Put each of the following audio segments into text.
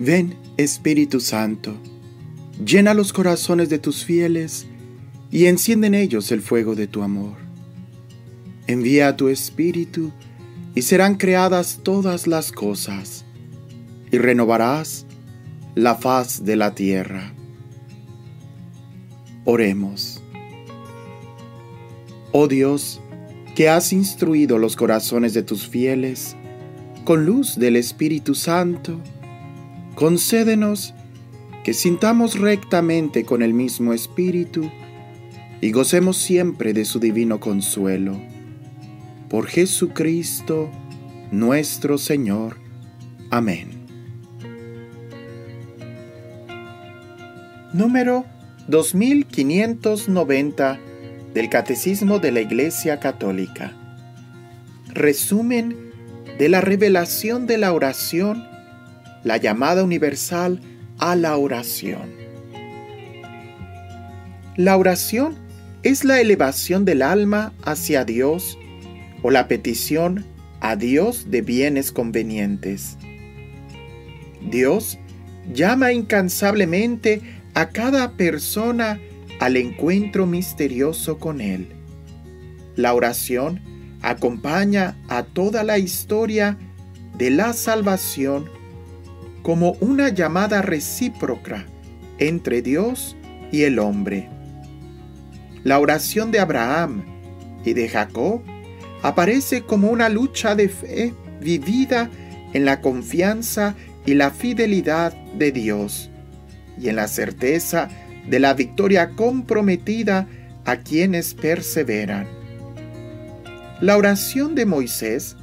Ven, Espíritu Santo, llena los corazones de tus fieles y enciende en ellos el fuego de tu amor. Envía a tu Espíritu y serán creadas todas las cosas, y renovarás la faz de la tierra. Oremos. Oh Dios, que has instruido los corazones de tus fieles con luz del Espíritu Santo, concédenos que sintamos rectamente con el mismo Espíritu y gocemos siempre de su divino consuelo. Por Jesucristo, nuestro Señor. Amén. Número 2590 del Catecismo de la Iglesia Católica. Resumen de la revelación de la oración, la llamada universal a la oración. La oración es la elevación del alma hacia Dios o la petición a Dios de bienes convenientes. Dios llama incansablemente a cada persona al encuentro misterioso con Él. La oración acompaña a toda la historia de la salvación como una llamada recíproca entre Dios y el hombre. La oración de Abraham y de Jacob aparece como una lucha de fe vivida en la confianza y la fidelidad de Dios y en la certeza de la victoria comprometida a quienes perseveran. La oración de Moisés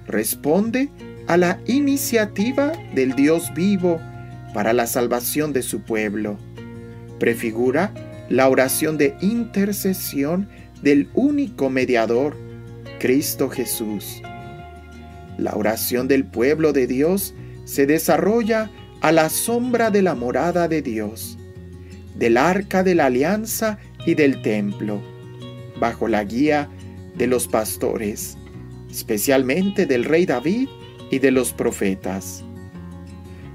responde a la iniciativa del Dios vivo para la salvación de su pueblo. Prefigura la oración de intercesión del único mediador, Cristo Jesús. La oración del pueblo de Dios se desarrolla a la sombra de la morada de Dios, del arca de la alianza y del templo, bajo la guía de los pastores, especialmente del rey David y de los profetas.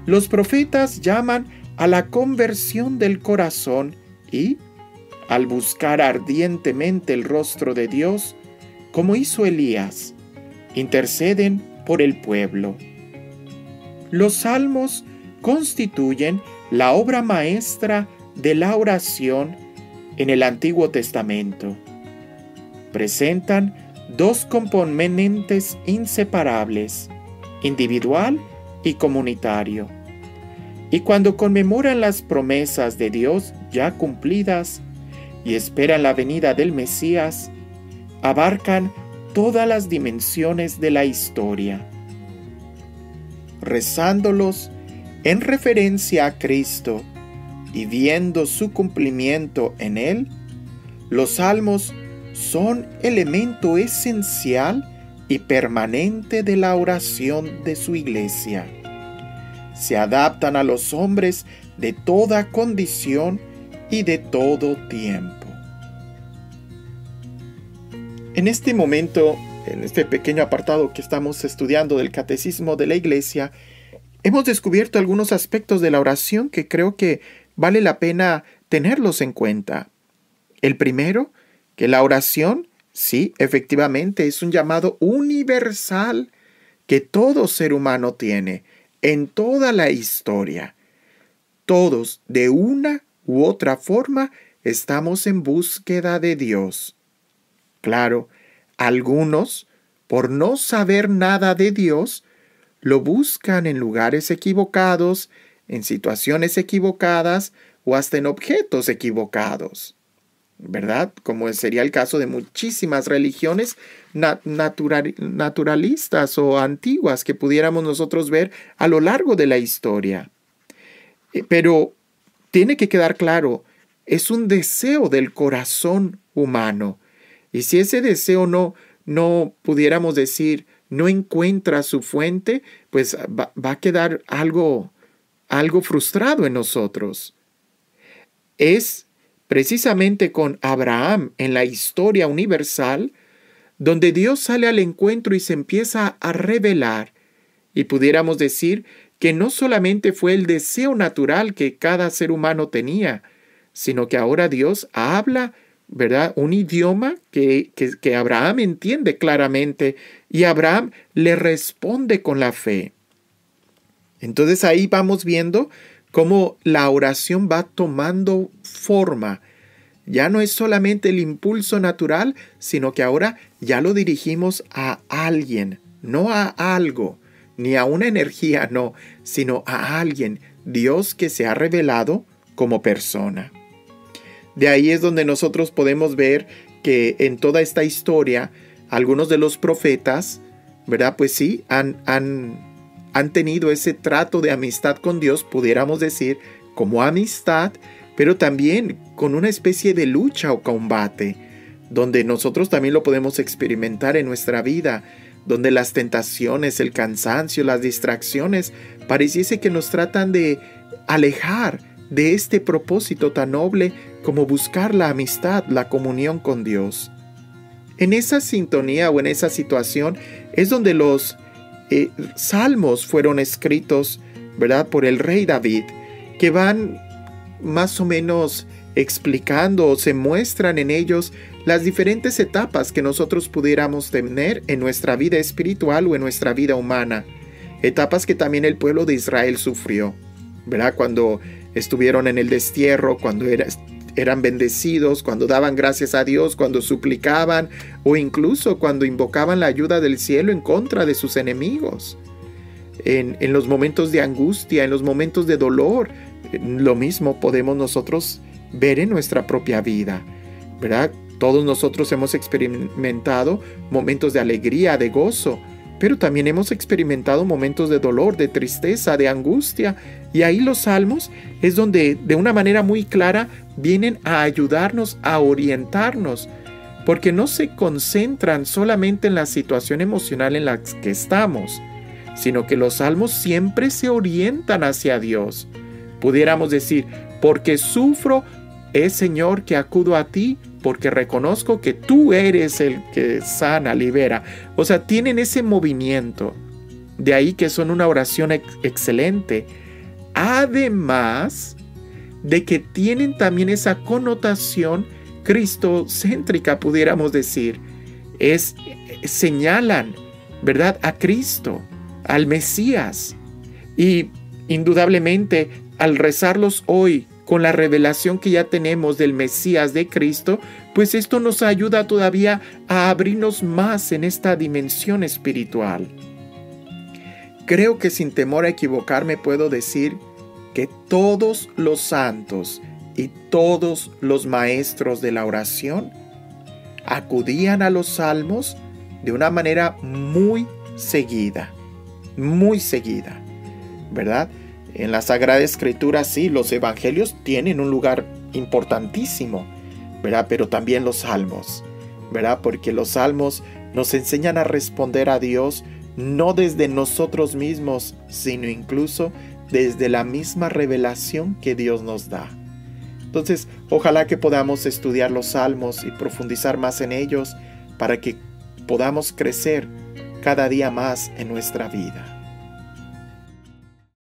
Los profetas llaman a la conversión del corazón y, al buscar ardientemente el rostro de Dios, como hizo Elías, interceden por el pueblo. Los salmos constituyen la obra maestra de la oración en el Antiguo Testamento. Presentan dos componentes inseparables, individual y comunitario. Y cuando conmemoran las promesas de Dios ya cumplidas y esperan la venida del Mesías, abarcan todas las dimensiones de la historia. Rezándolos en referencia a Cristo y viendo su cumplimiento en Él, los salmos son elemento esencial y permanente de la oración de su iglesia. Se adaptan a los hombres de toda condición y de todo tiempo. En este momento, en este pequeño apartado que estamos estudiando del Catecismo de la Iglesia, hemos descubierto algunos aspectos de la oración que creo que vale la pena tenerlos en cuenta. El primero, que la oración, sí, efectivamente, es un llamado universal que todo ser humano tiene en toda la historia. Todos, de una u otra forma, estamos en búsqueda de Dios. Claro, algunos, por no saber nada de Dios, lo buscan en lugares equivocados, en situaciones equivocadas o hasta en objetos equivocados, ¿verdad? Como sería el caso de muchísimas religiones naturalistas o antiguas que pudiéramos nosotros ver a lo largo de la historia. Pero tiene que quedar claro, es un deseo del corazón humano. Y si ese deseo no pudiéramos decir, no encuentra su fuente, pues va a quedar algo frustrado en nosotros. Es precisamente con Abraham en la historia universal donde Dios sale al encuentro y se empieza a revelar. Y pudiéramos decir que no solamente fue el deseo natural que cada ser humano tenía, sino que ahora Dios habla, ¿verdad? Un idioma que Abraham entiende claramente, y Abraham le responde con la fe. Entonces ahí vamos viendo cómo la oración va tomando forma. Ya no es solamente el impulso natural, sino que ahora ya lo dirigimos a alguien, no a algo, ni a una energía, no, sino a alguien, Dios que se ha revelado como persona. De ahí es donde nosotros podemos ver que en toda esta historia, algunos de los profetas, ¿verdad? Pues sí, han tenido ese trato de amistad con Dios, pudiéramos decir, como amistad, pero también con una especie de lucha o combate, donde nosotros también lo podemos experimentar en nuestra vida, donde las tentaciones, el cansancio, las distracciones, pareciese que nos tratan de alejar de este propósito tan noble como buscar la amistad, la comunión con Dios. En esa sintonía o en esa situación es donde los salmos fueron escritos, ¿verdad?, por el rey David, que van más o menos explicando o se muestran en ellos las diferentes etapas que nosotros pudiéramos tener en nuestra vida espiritual o en nuestra vida humana. Etapas que también el pueblo de Israel sufrió, ¿verdad? Cuando estuvieron en el destierro, cuando eran bendecidos, cuando daban gracias a Dios, cuando suplicaban o incluso cuando invocaban la ayuda del cielo en contra de sus enemigos. En los momentos de angustia, en los momentos de dolor, lo mismo podemos nosotros ver en nuestra propia vida, ¿verdad? Todos nosotros hemos experimentado momentos de alegría, de gozo, pero también hemos experimentado momentos de dolor, de tristeza, de angustia. Y ahí los salmos es donde de una manera muy clara vienen a ayudarnos, a orientarnos, porque no se concentran solamente en la situación emocional en la que estamos, sino que los salmos siempre se orientan hacia Dios. Pudiéramos decir, porque sufro, es Señor que acudo a ti, porque reconozco que tú eres el que sana, libera. O sea, tienen ese movimiento. De ahí que son una oración excelente. Además de que tienen también esa connotación cristocéntrica, pudiéramos decir. Señalan, ¿verdad?, a Cristo, al Mesías. Y indudablemente, al rezarlos hoy, con la revelación que ya tenemos del Mesías de Cristo, pues esto nos ayuda todavía a abrirnos más en esta dimensión espiritual. Creo que sin temor a equivocarme puedo decir que todos los santos y todos los maestros de la oración acudían a los salmos de una manera muy seguida, ¿verdad? En la Sagrada Escritura sí, los evangelios tienen un lugar importantísimo, ¿verdad? Pero también los salmos, ¿verdad? Porque los salmos nos enseñan a responder a Dios no desde nosotros mismos, sino incluso desde la misma revelación que Dios nos da. Entonces, ojalá que podamos estudiar los salmos y profundizar más en ellos para que podamos crecer cada día más en nuestra vida.